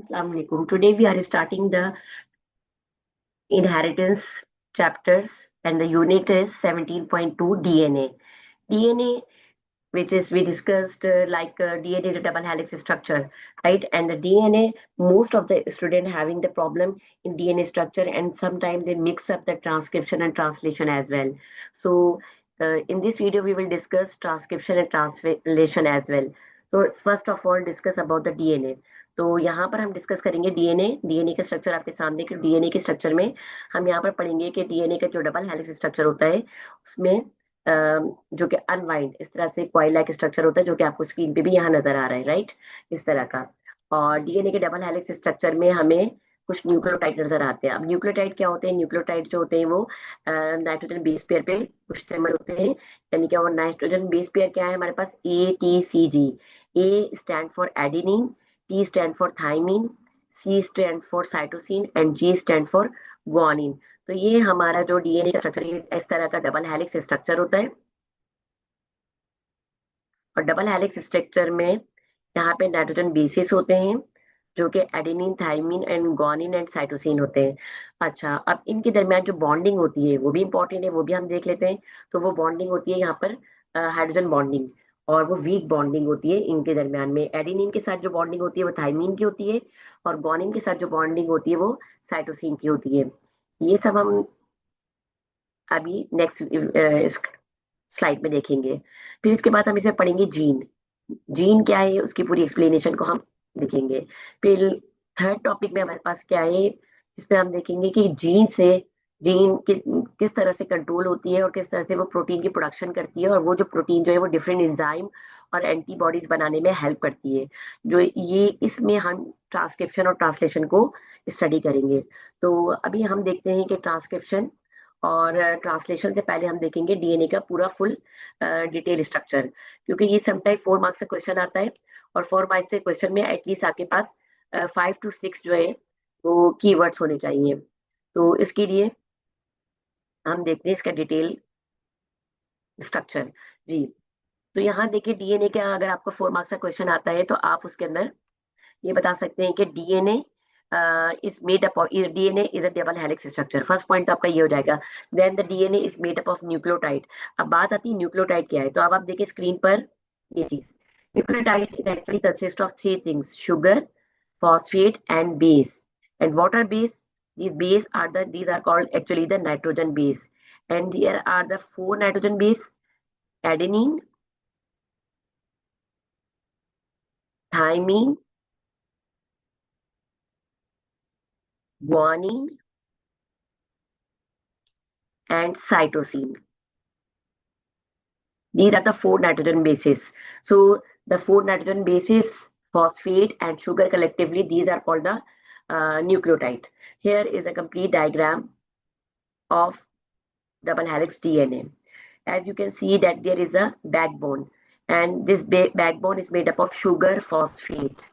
Assalamu alaikum. Today we are starting the inheritance chapters and the unit is 17.2 DNA. DNA, which is we discussed DNA is a double helix structure, right? And the DNA, most of the student having the problem in DNA structure, and sometimes they mix up the transcription and translation as well. So in this video we will discuss transcription and translation as well. तो first of all discuss about the DNA. तो यहाँ पर हम discuss करेंगे DNA का structure आपके सामने के डीएनए के स्ट्रक्चर में हम यहाँ पर पढ़ेंगे कि डीएनए का जो डबल हेलिक्स स्ट्रक्चर होता है उसमें जो कि अनवाइंड इस तरह से कॉइल लाइक स्ट्रक्चर होता है जो कि आपको स्क्रीन पे भी यहाँ नजर आ रहा है, राइट, इस तरह का. और डीएनए के डबल हेलिक्स स्ट्रक्चर में हमें कुछ न्यूक्लियोटाइड नजर आते हैं. अब न्यूक्लियोटाइड क्या होते हैं? न्यूक्लियोटाइड जो होते हैं वो नाइट्रोजन बेस पेयर पे मुश्तमिल होते हैं. यानी कि वो नाइट्रोजन बेस पेयर क्या है हमारे पास? ATCG. A stand for adenine, T stand for thymine, C stand for cytosine and G stand for guanine. तो ये हमारा जो डीएनए का स्ट्रक्चर इस तरह का डबल हेलिक्स स्ट्रक्चर होता है. और डबल हेलिक्स स्ट्रक्चर में यहाँ पे नाइट्रोजन बेसिस होते हैं जो कि adenine, thymine and guanine and cytosine होते हैं. अच्छा, अब इनके दरमियान जो बॉन्डिंग होती है वो भी इंपॉर्टेंट है, वो भी हम देख लेते हैं. तो वो बॉन्डिंग होती है यहाँ पर हाइड्रोजन बॉन्डिंग, और वो वीक बॉन्डिंग होती है इनके दरमियान में. एडेनिन के साथ जो बॉन्डिंग होती है वो थाइमिन की होती है, और गुआनिन के साथ जो बॉन्डिंग होती है वो साइटोसिन की होती है. ये सब हम अभी नेक्स्ट स्लाइड में देखेंगे. फिर इसके बाद हम इसे पढ़ेंगे जीन. जीन क्या है उसकी पूरी एक्सप्लेनेशन को हम देखेंगे. फिर थर्ड टॉपिक में हमारे पास क्या है, इसमें हम देखेंगे कि किस तरह से कंट्रोल होती है और किस तरह से वो प्रोटीन की प्रोडक्शन करती है, और वो जो प्रोटीन जो है वो डिफरेंट एंजाइम और एंटीबॉडीज बनाने में हेल्प करती है. जो ये इसमें हम ट्रांसक्रिप्शन और ट्रांसलेशन को स्टडी करेंगे. तो अभी हम देखते हैं कि ट्रांसक्रिप्शन और ट्रांसलेशन से पहले हम देखेंगे डीएनए का पूरा फुल डिटेल स्ट्रक्चर, क्योंकि ये समटाइम 4 मार्क्स से क्वेश्चन आता है, और 4 मार्क्स से क्वेश्चन में एटलीस्ट आपके पास 5 to 6 जो है वो कीवर्ड्स होने चाहिए. तो इसके लिए हम देखते हैं इसका डिटेल स्ट्रक्चर. जी, तो यहाँ देखिए डीएनए का अगर आपको 4 मार्क्स का क्वेश्चन आता है तो आप उसके अंदर ये बता सकते हैं कि DNA is made up of DNA is a double helix structure. First point तो आपका ये हो जाएगा. Then the DNA is made up of nucleotide. अब बात आती है न्यूक्लियोटाइड क्या है. तो अब आप देखिए स्क्रीन पर ये चीज. Nucleotide is actually consist of 3 things: sugar, phosphate and base. And what are base? These are called actually the nitrogen base. And there are the 4 nitrogen base: adenine, thymine, guanine and cytosine. These are the 4 nitrogen bases. So the 4 nitrogen bases, phosphate and sugar collectively, these are called the nucleotide. Here is a complete diagram of double helix DNA. As you can see that there is a backbone, and this backbone is made up of sugar, phosphate,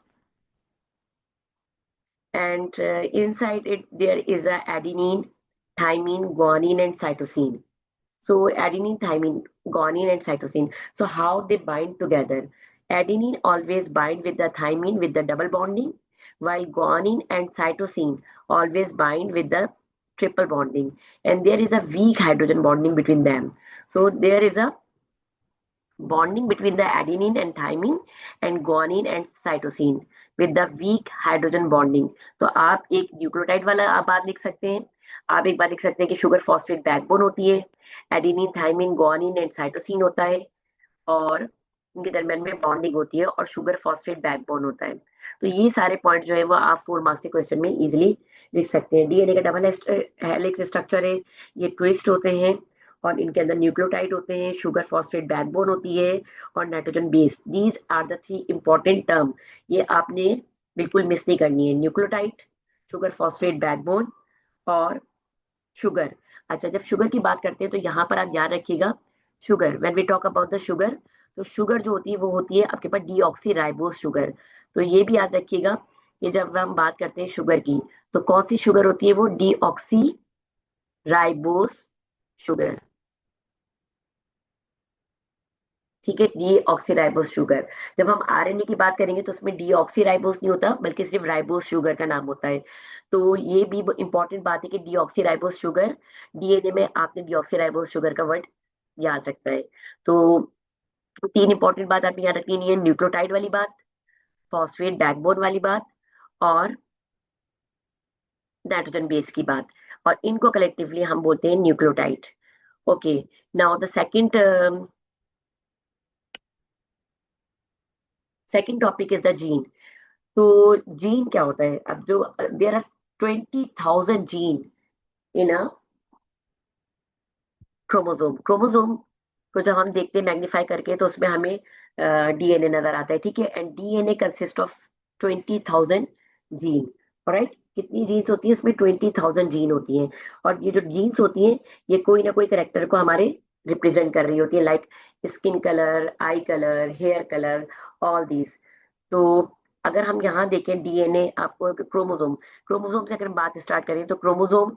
and inside it there is a adenine, thymine, guanine and cytosine. So adenine, thymine, guanine and cytosine. So how they bind together? Adenine always bind with the thymine with the double bonding, while guanine and cytosine always bind with the triple bonding, and there is a weak hydrogen bonding between them. So there is a bonding between the adenine and thymine and guanine and cytosine with the weak hydrogen bonding. तो आप एक nucleotide वाला आप बात लिख सकते हैं. आप एक बार लिख सकते हैं कि शुगर फॉस्फेट बैकबोन होती है, adenine, thymine, guanine and cytosine होता है, और इनके दरमियान में बॉन्डिंग होती है, और शुगर फॉस्फेट बैकबोन होता है. तो ये सारे पॉइंट जो है वो आप 4 मार्क्स के क्वेश्चन में इजिली लिख सकते हैं. डीएनए का डबल हेलिक्स स्ट्रक्चर है, ये ट्विस्ट होते हैं, और इनके अंदर न्यूक्लियोटाइड होते हैं, शुगर फॉस्फेट बैकबोन होती है, और nitrogen base. These are the 3 important term. ये आपने बिल्कुल मिस नहीं करनी है: न्यूक्लियोटाइड, शुगर फॉस्फेट बैकबोन और शुगर. अच्छा, जब शुगर की बात करते हैं तो यहाँ पर आप याद रखिएगा, sugar, when we talk about the sugar, तो शुगर जो होती है वो होती है आपके पास डीऑक्सी राइबोस शुगर. तो ये भी याद रखिएगा कि जब हम बात करते हैं शुगर की तो कौन सी शुगर होती है? वो डीऑक्सी राइबोस शुगर. ठीक है, डीऑक्सीराइबोस शुगर। जब हम आरएनए की बात करेंगे तो उसमें डीऑक्सीराइबोस नहीं होता, बल्कि सिर्फ राइबोस शुगर का नाम होता है। तो ये भी इंपॉर्टेंट बात है कि डीऑक्सीराइबोस शुगर, डीएनए में आपने डीऑक्सीराइबोस शुगर का वर्ड याद रखना है। तो तीन इंपॉर्टेंट बात आपने याद रखनी है, न्यूक्लियोटाइड वाली बात, फॉस्फेट बैकबोन वाली बात, और नाइट्रोजन बेस की बात, और इनको कलेक्टिवली हम बोलते हैं nucleotide. Okay, now the second topic is the gene. तो जीन क्या होता है? अब जो there are 20,000 gene in a chromosome. Chromosome को जब हम देखते हैं मैग्नीफाई करके तो उसमें हमें डीएनए नजर आता है, ठीक है, and DNA consist of 20,000 gene. Right, कितनी जीन्स होती है? इसमें 20,000 जीन होती हैं। और ये जो जीन्स होती हैं, ये कोई ना कोई करेक्टर को हमारे रिप्रेजेंट कर रही होती है, like skin colour, eye colour, hair colour, all these. तो अगर हम यहाँ देखें डीएनए, आपको क्रोमोसोम, क्रोमोसोम से अगर हम बात स्टार्ट करें तो क्रोमोसोम,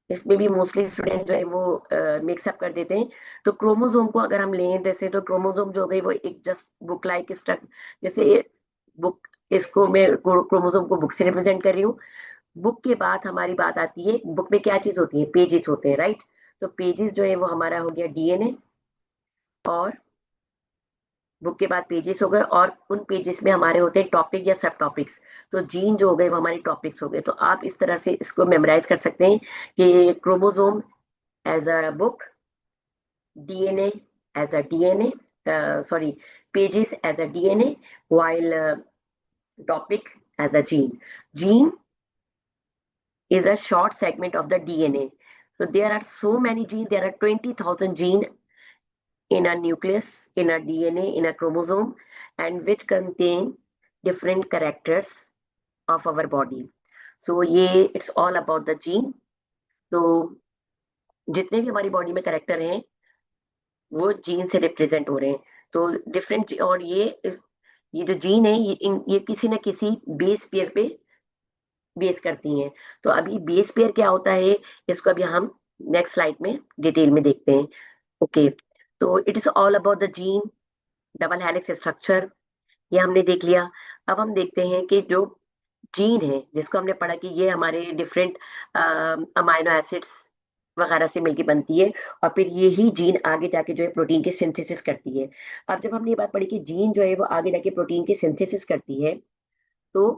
इसमें भी मोस्टली स्टूडेंट जो है वो मिक्सअप कर देते हैं। तो क्रोमोसोम को अगर हम लें जैसे, तो क्रोमोसोम जो हो गई वो एक जस्ट बुक लाइक स्ट्रक्चर, जैसे बुक, इसको मैं क्रोमोसोम को बुक से रिप्रेजेंट कर रही हूँ। बुक के बाद हमारी बात आती है, बुक में क्या चीज होती है? पेजेस होते हैं, राइट। तो पेजेस जो है वो हमारा हो गया डीएनए, और बुक के बाद पेजेस हो गए, और उन पेजेस में हमारे होते हैं टॉपिक या सब टॉपिक्स। तो जीन जो हो गए वो हमारे टॉपिक्स हो गए। तो आप इस तरह से इसको मेमोराइज कर सकते हैं कि chromosome as a book, DNA as a DNA, sorry, pages as a DNA, while topic as a gene. Gene is a short segment of the DNA. So there are so many genes. There are 20,000 genes in a nucleus, in a DNA, in a chromosome, and which contain different characters of our body. So ये it's all about the gene. तो जितने भी हमारी body में character हैं वो gene से represent हो रहे हैं। तो डिफरेंट, और ये जो जीन है ये किसी न किसी बेस पेयर पे बेस करती हैं। तो अभी बेस पेयर क्या होता है, इसको अभी हम नेक्स्ट स्लाइड में डिटेल में देखते हैं। ओके, तो it is all about the gene, double helix structure, ये हमने देख लिया। अब हम देखते हैं कि जो जीन है, जिसको हमने पढ़ा कि ये हमारे डिफरेंट अमाइनो एसिड्स वगैरह से मिलकर बनती है, और फिर ये ही जीन आगे जाके जो है प्रोटीन की सिंथेसिस करती है। अब जब हमने ये बात पढ़ी कि जीन जो है वो आगे जाके प्रोटीन की सिंथेसिस करती है, तो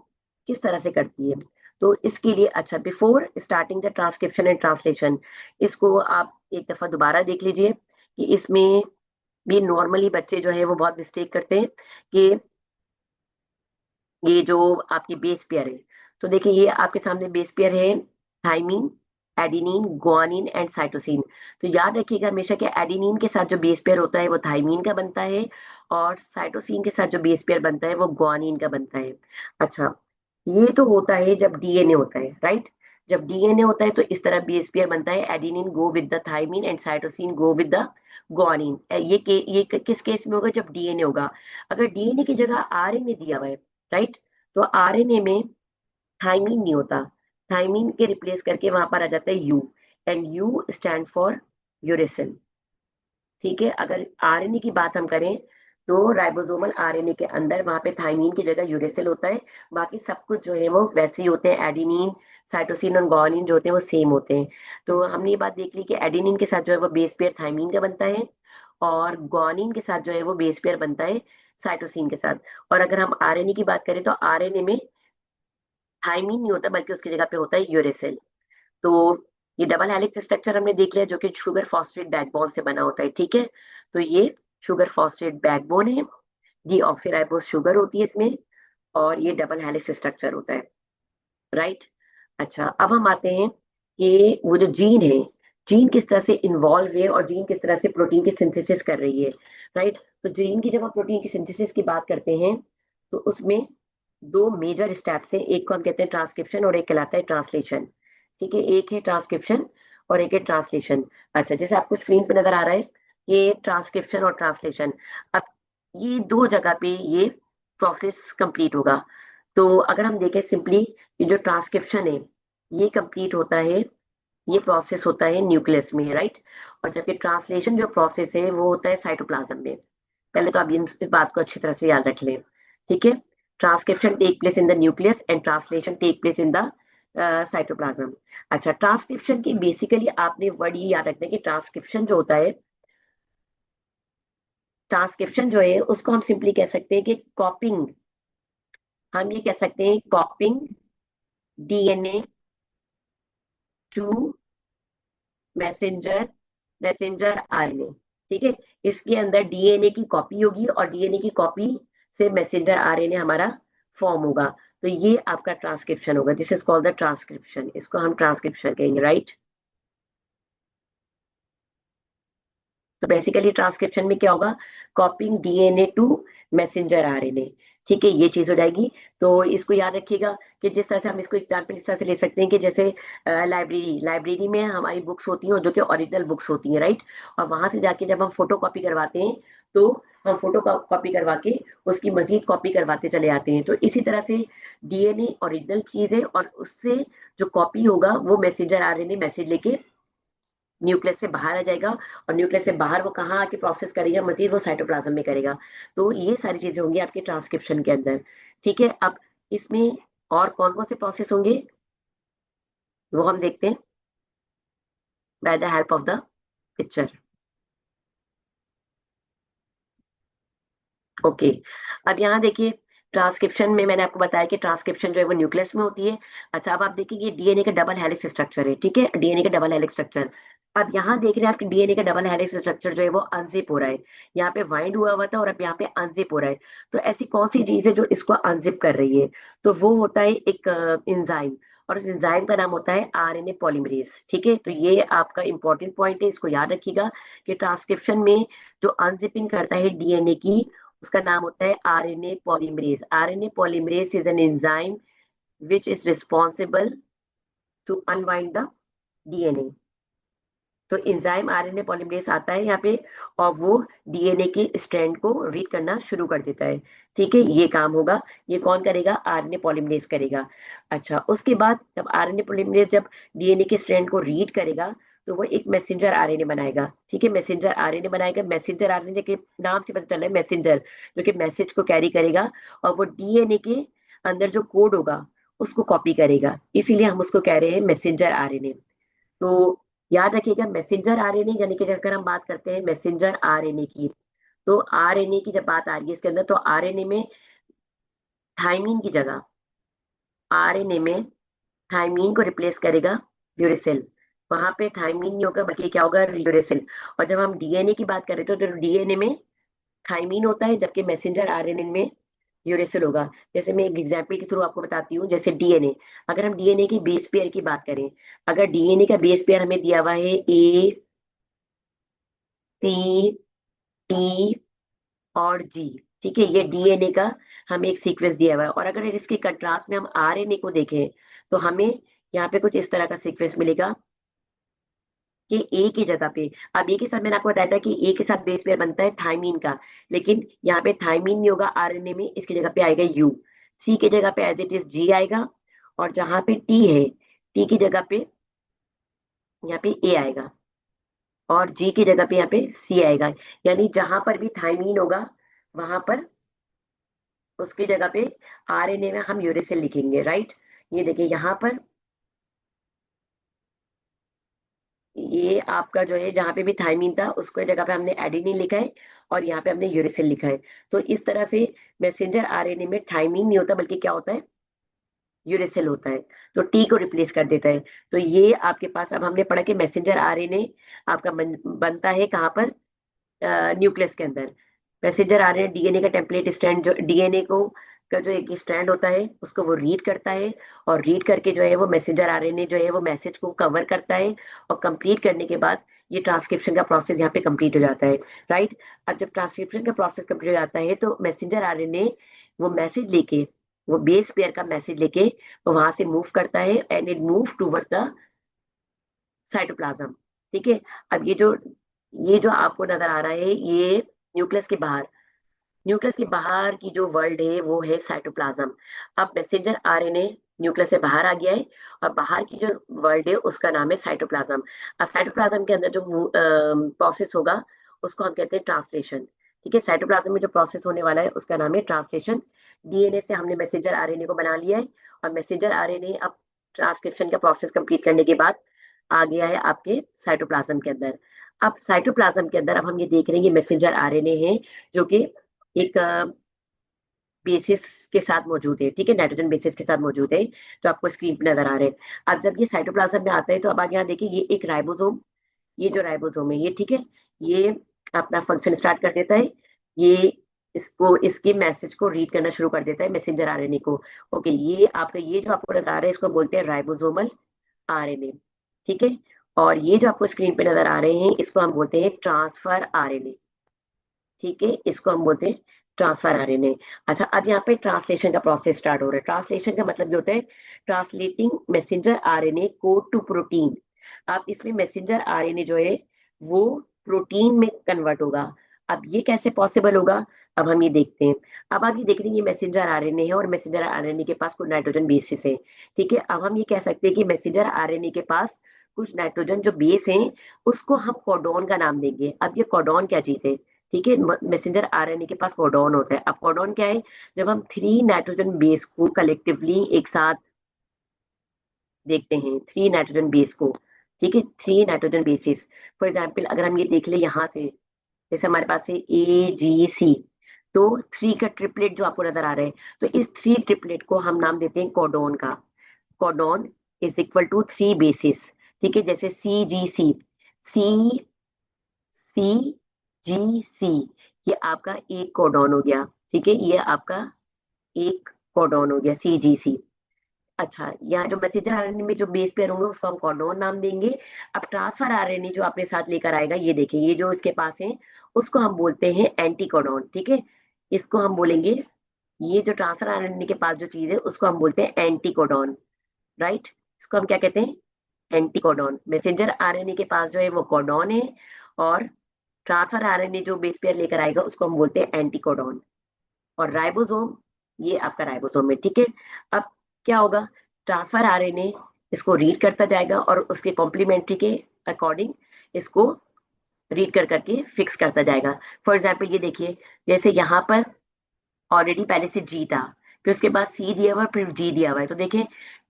किस तरह से करती है? तो इसके लिए, अच्छा, before starting the transcription and translation, इसको आप एक दफा दोबारा देख लीजिए कि इसमें भी नॉर्मली बच्चे जो है वो बहुत मिस्टेक करते हैं कि ये जो आपकी बेस पेयर है, तो देखिए ये आपके सामने बेस पेयर है, thymine, adenine, guanine and cytosine. तो याद रखिएगा हमेशा कि एडिनिन के साथ जो बेस पेयर होता है वो थाइमीन का बनता है, और साइटोसिन के साथ जो बेस पेयर बनता है वो गुआनिन का बनता है। अच्छा, ये तो होता है जब डीएनए होता है, राइट। जब डीएनए होता है तो इस तरह बेस पेयर बनता है, adenine go with the thymine and cytosine go with the guanine. किस केस में होगा? जब डीएनए होगा। अगर डीएनए की जगह आरएनए दिया हुआ है, राइट, तो आरएनए में थाइमीन नहीं होता, थाइमीन के रिप्लेस करके वहां पर आ जाता है you, and you stand for uracil. ठीक है, अगर आरएनए की बात हम करें तो राइबोसोमल आरएनए के अंदर वहां पे थाइमीन की जगह यूरेसिल होता है। बाकी सब कुछ जो है वो वैसे ही होते हैं, एडिनिन, साइटोसिन और गुआनिन जो होते हैं वो सेम होते हैं। तो हमने ये बात देख ली कि एडिनिन के साथ जो है वो बेस पेयर थाइमीन का बनता है, और गुआनिन के साथ जो है वो बेस पेयर बनता है साइटोसिन के साथ। और अगर हम आरएनए की बात करें तो आरएनए में थाइमीन नहीं होता, बल्कि उसकी जगह पे होता है यूरेसिल। तो ये डबल हेलिक्स स्ट्रक्चर हमने देख लिया, जो कि शुगर फॉस्फेट बैकबोन से बना होता है, ठीक है। तो ये शुगर फॉस्फेट बैकबोन है, डीऑक्सीराइबोस शुगर होती है इसमें, और ये डबल हेलिक्स स्ट्रक्चर होता है, राइट। अच्छा, अब हम आते हैं कि वो जो जीन है, जीन किस तरह से इन्वॉल्व है और जीन किस तरह से प्रोटीन की सिंथेसिस कर रही है, राइट। तो जीन की जब हम प्रोटीन की सिंथेसिस की बात करते हैं तो उसमें दो मेजर स्टेप्स हैं, एक को हम कहते हैं ट्रांसक्रिप्शन और एक कहलाता है ट्रांसलेशन। ठीक है, एक है ट्रांसक्रिप्शन और एक है ट्रांसलेशन। अच्छा, जैसे आपको स्क्रीन पे नजर आ रहा है, ये ट्रांसक्रिप्शन और ट्रांसलेशन। अब ये दो जगह पे ये प्रोसेस कंप्लीट होगा। तो अगर हम देखें सिंपली, ये जो ट्रांसक्रिप्शन है ये कंप्लीट होता है ये प्रोसेस होता है न्यूक्लियस में, राइट। और जबकि ट्रांसलेशन जो प्रोसेस है वो होता है साइटोप्लाज्म में। पहले तो आप इस बात को अच्छी तरह से याद रख लें, ठीक है। Transcription take place in the nucleus and translation take place in the cytoplasm. अच्छा, ट्रांसक्रिप्शन की बेसिकली आपने वर्ड ये याद रखना है कि ट्रांसक्रिप्शन जो होता है, ट्रांसक्रिप्शन जो है उसको हम सिंपली कह सकते हैं कि कॉपिंग, हम ये कह सकते हैं copying DNA to messenger, messenger RNA, ठीक है। इसके अंदर डीएनए की कॉपी होगी और डीएनए की कॉपी से मैसेंजर आरएनए हमारा फॉर्म होगा। तो ये आपका ट्रांसक्रिप्शन होगा, this is called the transcription, इसको हम ट्रांसक्रिप्शन कहेंगे, राइट। तो बेसिकली ट्रांसक्रिप्शन में क्या होगा, copying DNA to messenger RNA, ठीक है, ये चीज हो जाएगी। तो इसको याद रखिएगा कि जिस तरह से हम इसको एग्जाम्पल इस तरह से ले सकते हैं कि जैसे लाइब्रेरी, लाइब्रेरी में हमारी बुक्स होती हैं और जो कि ओरिजिनल बुक्स होती हैं, राइट। और वहां से जाके जब हम फोटो कॉपी करवाते हैं तो हम फोटो कॉपी करवा के उसकी मजीद कॉपी करवाते चले आते हैं। तो इसी तरह से डीएनए ओरिजिनल चीज है और उससे जो कॉपी होगा वो मैसेंजर आरएनए मैसेज लेके न्यूक्लियस से बाहर आ जाएगा। और न्यूक्लियस से बाहर वो कहाँ आके प्रोसेस करेगा मजीद, वो साइटोप्लाज्म में करेगा। तो ये सारी चीजें होंगी आपके ट्रांसक्रिप्शन के अंदर, ठीक है। अब इसमें और कौन कौन से प्रोसेस होंगे वो हम देखते हैं by the help of the picture. Okay, अब यहाँ देखिए, ट्रांसक्रिप्शन में मैंने आपको बताया कि ट्रांसक्रिप्शन जो है वो न्यूक्लियस में होती है। अच्छा, अब आप देखिए डीएनए का डबल हेलिक्स स्ट्रक्चर है, ठीक है, डीएनए का डबल हेलिक्स स्ट्रक्चर। अब यहाँ देख रहे हैं आपके डीएनए का डबल हेलिक्स स्ट्रक्चर जो है वो अनजिप हो रहा है। यहाँ पे वाइंड हुआ हुआ था और अब यहाँ पे अनजिप हो रहा है। तो ऐसी कौन सी चीज है जो इसको अनजिप कर रही है? तो वो होता है एक एंजाइम, और उस एंजाइम का नाम होता है आरएनए पॉलीमरेज, ठीक है। तो ये आपका इंपॉर्टेंट पॉइंट है, इसको याद रखिएगा कि ट्रांसक्रिप्शन में जो अनजिपिंग करता है डीएनए की, उसका नाम होता है RNA polymerase. RNA polymerase is an enzyme which is responsible to unwind the DNA. तो एंजाइम आरएनए पॉलीमरेज आता है यहाँ पे और वो डीएनए के स्ट्रैंड को रीड करना शुरू कर देता है, ठीक है। ये काम होगा, ये कौन करेगा? आरएनए पॉलीमरेज करेगा। अच्छा, उसके बाद जब आरएनए पॉलीमरेज जब डीएनए के स्ट्रैंड को रीड करेगा तो वो एक मैसेंजर आरएनए बनाएगा, ठीक है, मैसेंजर आरएनए बनाएगा। मैसेंजर आरएनए के नाम से पता चल रहा है मैसेंजर, जो कि मैसेज को कैरी करेगा और वो डीएनए के अंदर जो कोड होगा उसको कॉपी करेगा, इसीलिए हम उसको कह रहे हैं मैसेंजर आरएनए। तो याद रखिएगा मैसेंजर आरएनए, यानी कि अगर हम बात करते हैं मैसेंजर आरएनए की, तो आरएनए की जब बात आ रही है इसके अंदर, तो आरएनए में थाइमीन की जगह, आरएनए में थाइमीन को रिप्लेस करेगा यूरेसिल। वहां पे थाइमीन नहीं होगा बल्कि क्या होगा? यूरेसिल। और जब हम डीएनए की बात करें तो डीएनए में थाइमीन होता है जबकि मैसेंजर आरएनए में यूरेसिल होगा। जैसे मैं एक एग्जांपल के थ्रू आपको बताती हूँ, जैसे डीएनए, अगर हम डीएनए की बेस पेयर की बात करें, अगर डीएनए का बेस पेयर हमें दिया हुआ है ए सी टी और जी, ठीक है, ये डीएनए का हमें एक सीक्वेंस दिया हुआ है। और अगर इसके कंट्रास्ट में हम आरएनए को देखें तो हमें यहाँ पे कुछ इस तरह का सीक्वेंस मिलेगा कि ए की जगह पे, अब ए के साथ मैंने आपको बताया था कि ए के साथ बेस पेयर बनता है थाइमीन का, लेकिन यहाँ पे थाइमीन नहीं होगा आरएनए में, इसकी जगह पे आएगा यू। सी की जगह पे एज इट इज जी आएगा, और जहां पे टी है, टी की जगह पे यहाँ पे ए आएगा, और जी की जगह पे यहाँ पे सी आएगा। यानी जहां पर भी थाइमीन होगा वहां पर उसकी जगह पे आरएनए में हम यूरेसिल लिखेंगे, राइट। ये देखिए यहाँ पर ये आपका जो है जहाँ पे भी थाइमीन था उसको जगह पे हमने एडेनिन लिखा है और यहाँ पे हमने यूरेसिल लिखा है। तो इस तरह से मैसेंजर आरएनए में थाइमीन नहीं होता बल्कि क्या होता है? यूरेसिल होता है। तो टी को रिप्लेस कर देता है। तो ये आपके पास अब हमने पढ़ा कि मैसेंजर आरएनए आपका बनता है कहाँ पर? न्यूक्लियस के अंदर। मैसेंजर आरएनए डीएनए का टेम्पलेट स्ट्रैंड, जो डीएनए को का जो एक स्ट्रैंड होता है उसको वो रीड करता है, और रीड करके जो है वो मैसेंजर आरएनए जो है वो मैसेज को कवर करता है, और कंप्लीट करने के बाद ये ट्रांसक्रिप्शन का प्रोसेस यहाँ पे कंप्लीट हो जाता है, राइट। अब जब ट्रांसक्रिप्शन का प्रोसेस कंप्लीट हो जाता है तो मैसेंजर आरएनए वो मैसेज लेके, वो बेस पेयर का मैसेज लेके वो वहां से मूव करता है and it move toward the cytoplasm, ठीक है। अब ये जो आपको नजर आ रहा है ये न्यूक्लियस के बाहर, न्यूक्लियस के बाहर की जो वर्ल्ड है वो है साइटोप्लाज्म। अब मैसेंजर आरएनए न्यूक्लियस से बाहर आ गया है, और बाहर की जो वर्ल्ड है उसका नाम है साइटोप्लाज्म। अब साइटोप्लाज्म के अंदर जो प्रोसेस होगा उसको हम कहते हैं ट्रांसलेशन। ठीक है, साइटोप्लाज्म में जो प्रोसेस होने वाला है उसका नाम है ट्रांसलेशन। डीएनए से हमने मैसेंजर आरएनए को बना लिया है, और मैसेंजर आरएनए अब ट्रांसक्रिप्शन का प्रोसेस कंप्लीट करने के बाद आ गया है आपके साइटोप्लाज्म के अंदर। अब साइटोप्लाज्म के अंदर अब हम ये देख रहे हैं ये मैसेंजर आरएनए है, जो कि एक बेसिस के साथ मौजूद है। ठीक है, नाइट्रोजन बेसिस के साथ मौजूद है, जो आपको स्क्रीन पे नजर आ रहे हैं। अब जब ये साइटोप्लाज्म में आता है तो अब आगे यहाँ देखिए ये एक राइबोसोम, ये जो राइबोसोम है ये, ठीक है, ये अपना फंक्शन स्टार्ट कर देता है। ये इसको इसके मैसेज को रीड करना शुरू कर देता है, मैसेंजर आरएनए को। ओके, ये आपका ये जो आपको नजर आ रहा है इसको बोलते हैं राइबोसोमल आरएनए। ठीक है, और ये जो आपको स्क्रीन पे नजर आ रहे हैं इसको हम बोलते हैं ट्रांसफर आरएनए। ठीक है, इसको हम बोलते हैं ट्रांसफर आरएनए। अच्छा, अब यहाँ पे ट्रांसलेशन का प्रोसेस स्टार्ट हो रहा है। ट्रांसलेशन का मतलब ये होता है translating messenger RNA code to protein. अब इसमें मैसेंजर आरएनए जो है वो प्रोटीन में कन्वर्ट होगा। अब ये कैसे पॉसिबल होगा, अब हम ये देखते हैं। अब आप ये देख रहे हैं ये मैसेंजर आरएनए है, और मैसेंजर आरएनए के पास कुछ नाइट्रोजन बेसिस है। ठीक है, अब हम ये कह सकते हैं कि मैसेंजर आरएनए के पास कुछ नाइट्रोजन जो बेस है उसको हम कोडॉन का नाम देंगे। अब ये कोडॉन क्या चीज है? ठीक है, मैसेंजर आरएनए के पास कोडॉन होता है। अब कोडॉन क्या है? जब हम 3 नाइट्रोजन बेस को कलेक्टिवली एक साथ देखते हैं, 3 नाइट्रोजन बेस को, ठीक है, 3 नाइट्रोजन बेसिस। फॉर एग्जाम्पल अगर हम ये देख ले यहाँ से, जैसे हमारे पास है AGC, तो 3 का ट्रिपलेट जो आपको नजर आ रहा है, तो इस 3 ट्रिपलेट को हम नाम देते हैं कोडॉन का। Codon is equal to 3 bases. ठीक है, जैसे CGC, CGC, ये आपका एक कोडॉन हो गया। ठीक है, ये आपका एक कोडॉन हो गया CGC। अच्छा, यहाँ जो मैसेंजर आरएनए में जो बेस पेयर होंगे उसको हम कोडॉन नाम देंगे। अब ट्रांसफर आरएनए जो अपने साथ लेकर आएगा, ये देखिए ये जो इसके पास है उसको हम बोलते हैं एंटी कोडॉन। ठीक है, इसको हम बोलेंगे, ये जो ट्रांसफर आरएनए के पास जो चीज है उसको हम बोलते हैं एंटी कोडॉन। राइट, इसको हम क्या कहते हैं? Anti codon. मैसेंजर आरएनए के पास जो है वो कोडॉन है, और ट्रांसफर आरएनए जो बेस पेयर लेकर आएगा उसको हम बोलते हैं एंटी कोडॉन। और राइबोसोम, ये आपका राइबोसोम है। ठीक है, अब क्या होगा? ट्रांसफर आरएनए इसको रीड करता जाएगा और उसके कॉम्प्लीमेंट्री के अकॉर्डिंग इसको रीड कर करके फिक्स करता जाएगा। फॉर एग्जाम्पल ये देखिए, जैसे यहाँ पर ऑलरेडी पहले से जी था, फिर उसके बाद C दिया हुआ है, फिर G दिया हुआ है, तो देखिए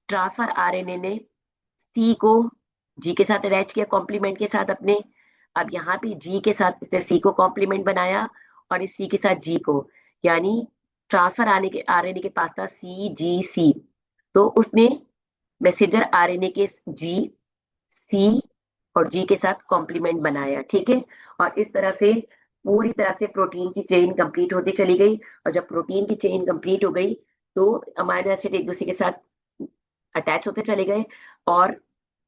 ट्रांसफर आरएनए ने C को G के साथ अटैच किया कॉम्प्लीमेंट के साथ अपने। अब यहाँ पे G के साथ इसने C को कॉम्प्लीमेंट बनाया, और इस C के साथ G को, यानी ट्रांसफर आने के आरएनए के पास था CGC, तो उसने मैसेंजर आरएनए के G, C और G के साथ कॉम्प्लीमेंट बनाया। ठीक है, और इस तरह से पूरी तरह से प्रोटीन की चेन कंप्लीट होती चली गई। और जब प्रोटीन की चेन कंप्लीट हो गई तो अमाइनो एसिड एक दूसरे के साथ अटैच होते चले गए, और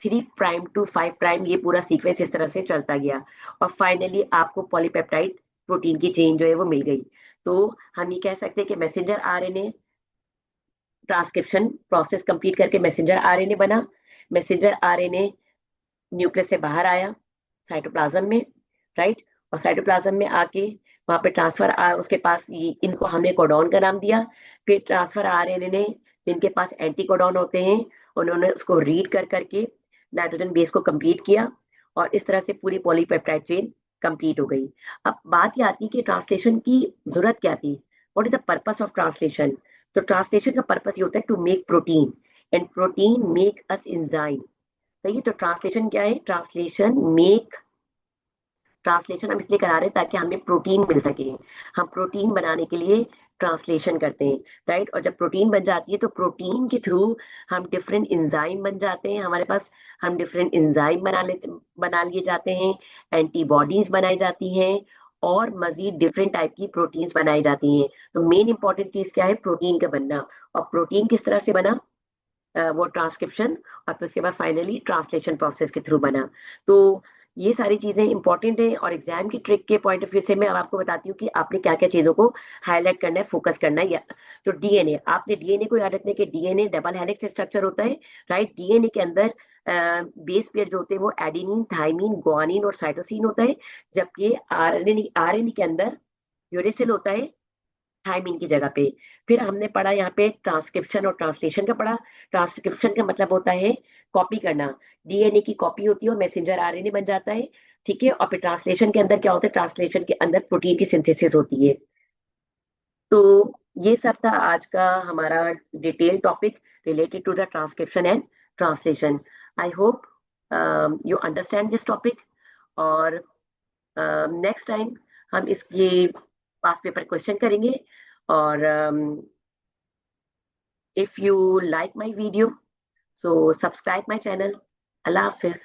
3' to 5' ये पूरा सीक्वेंस इस तरह से चलता गया, और फाइनली आपको पॉलीपेप्टाइड प्रोटीन की चेन जो है वो मिल गई। तो हम ये कह सकते हैं कि messenger RNA transcription process complete करके मैसेंजर आरएनए बना। मैसेंजर आरएनए न्यूक्लियस से बाहर आया साइटोप्लाज्म में। राइट, और साइटोप्लाज्म में आके वहां पे ट्रांसफर उसके पास इनको हमने कोडॉन का नाम दिया। फिर ट्रांसफर आरएनए ने, जिनके पास एंटी कोडॉन होते हैं, उन्होंने उसको रीड कर करके नाइट्रोजन बेस को कंप्लीट किया, और इस तरह से पूरी पॉलीपेप्टाइड चेन कंप्लीट हो गई। अब बात ये आती है कि ट्रांसलेशन की जरूरत क्या थी? What is the purpose of translation? तो ट्रांसलेशन का पर्पस ये होता है to make protein, and protein make us enzyme. सही है, तो ट्रांसलेशन क्या है? ट्रांसलेशन हम इसलिए करा रहे हैं ताकि हमें प्रोटीन मिल सके। हम प्रोटीन बनाने के लिए ट्रांसलेशन करते हैं। राइट, और जब प्रोटीन बन जाती है तो प्रोटीन के थ्रू हम डिफरेंट एंजाइम बन जाते हैं हमारे पास। हम डिफरेंट एंजाइम बना लिए जाते हैं, एंटीबॉडीज बनाई जाती हैं, और मजीद डिफरेंट टाइप की प्रोटीन्स बनाई जाती हैं। तो मेन इंपॉर्टेंट चीज क्या है? प्रोटीन का बनना। और प्रोटीन किस तरह से बना? वो ट्रांसक्रिप्शन, और फिर उसके बाद फाइनली ट्रांसलेशन प्रोसेस के थ्रू बना। तो ये सारी चीजें इंपॉर्टेंट है, और एग्जाम की ट्रिक के पॉइंट ऑफ व्यू से मैं अब आपको बताती हूँ कि आपने क्या क्या चीजों को हाईलाइट करना है, फोकस करना है। तो डीएनए, आपने डीएनए को याद रखने के डीएनए डबल हेलिक्स स्ट्रक्चर होता है। राइट, डीएनए के अंदर बेस पेयर जो होते हैं वो एडेनिन, थाइमिन, ग्वानिन और साइटोसिन होता है, जबकि आरएनए आरएनए के अंदर यूरेसिल होता है, थायमीन की जगह पे। फिर हमने पढ़ा यहाँ पे ट्रांसक्रिप्शन और ट्रांसलेशन का पढ़ा। ट्रांसक्रिप्शन का मतलब होता है कॉपी करना, डीएनए की कॉपी होती है और मैसेंजर आरएनए बन जाता है, ठीक है। और फिर ट्रांसलेशन के अंदर क्या होता है, ट्रांसलेशन के अंदर प्रोटीन की सिंथेसिस होती है। तो ये सब था आज का हमारा detail topic related to the transcription and translation. I hope you understand this topic. और नेक्स्ट टाइम हम इसके पास पेपर क्वेश्चन करेंगे। और if you like my video, so subscribe my channel. Allah Hafiz.